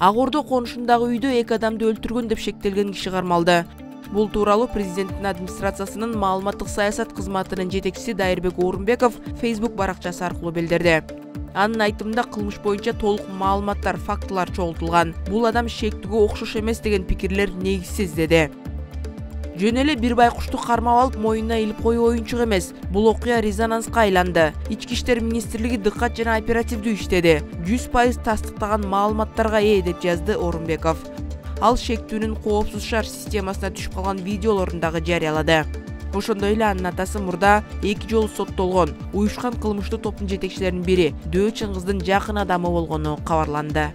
Ак Ордо конушундагы үйдө 2 адамды өлтүргөн деп шектелген киши кармалды. Бул тууралуу президенттин администрациясынын маалыматтык саясат кызматынын жетекчиси Дайырбек Орунбеков Facebook баракчасы аркылуу билдирди. Анын айтымында кылмыш боюнча толук маалыматтар, фактылар чогултулган. Бул адам шектүүгө окшош эмес деген пикирлер негизсиз деди. Жөн эле бир байкушту кармап алып моюнуна илип коюу оюнчук эмес. Бул окуя резонанска айланды. Ички иштер министрлиги дыккат жана оперативдүү иштеди. 100% тастыктаган маалыматтарга ээ деп жазды Орунбеков. Ал шектүүнүн коопсуз шаар системасына түшүп калган видеолорун дагы жарыялады. Ошондой эле анын атасы мурда 2 жолу соттолгон. Уюшкан кылмыштуу топтун жетекчилеринин бири Дөө Чыңгыздын жакын адамы болгону кабарланды.